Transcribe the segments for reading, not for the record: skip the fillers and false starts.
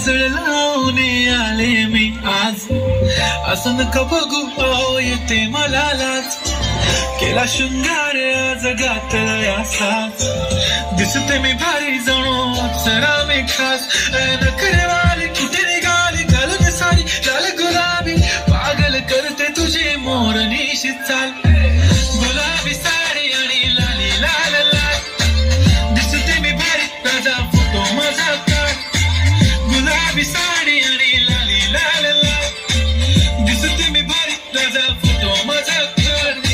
काजळ लावून आले मी आज, असं नका बघू अहो येते मला लाज, केला शृंगार आज घातला असाच, दिसते मी भारी जणू अप्सरा मी खास, नखरेवाली कुठे निघाली घालून साडी लाल गुलाबी, पागल करते तुझी मोरनीशी चाल, गुलाबी साडी आणि लाली लाल लाल, दिसते मी भारी राजा फोटो माझा काढ, गुलाबी साडी आणि लाली लाल लाल, दिसते मी भारी राजा फोटो माझा काढ.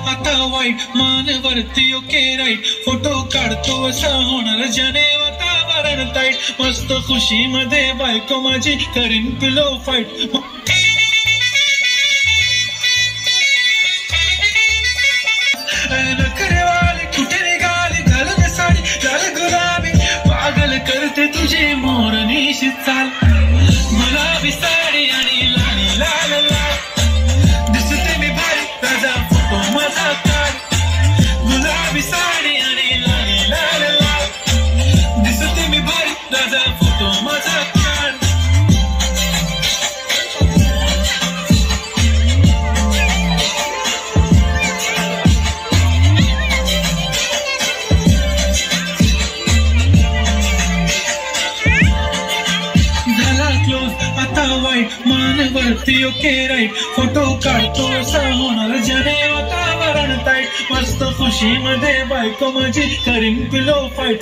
आता वाईट मानवरती ओके राईट, फोटो काढतो असा होणार ज्याने वातावरण ताईट, मस्त खुशी मध्ये बायको माझी करीन पिलो फाईट, नखरेवाली कुठे निघाली घालून साडी लाल गुलाबी, पागल करते तुझी मोरनीशी चाल, गुलाबी साडी आणि लाली लाल लाल, दिसते मी भारी राजा फोटो माझा काढ, गुलाबी साडी आणि लाली लाल लाल, दिसते मी भारी राजा फोटो माझा काढ. झाला क्लोज आता वाईट मानवरती ओके राईट, फोटो काढतो असा होणार ज्याने वातावरण ताईट, मस्त खुशी मध्ये बायको माझी करीन पिलो फाईट.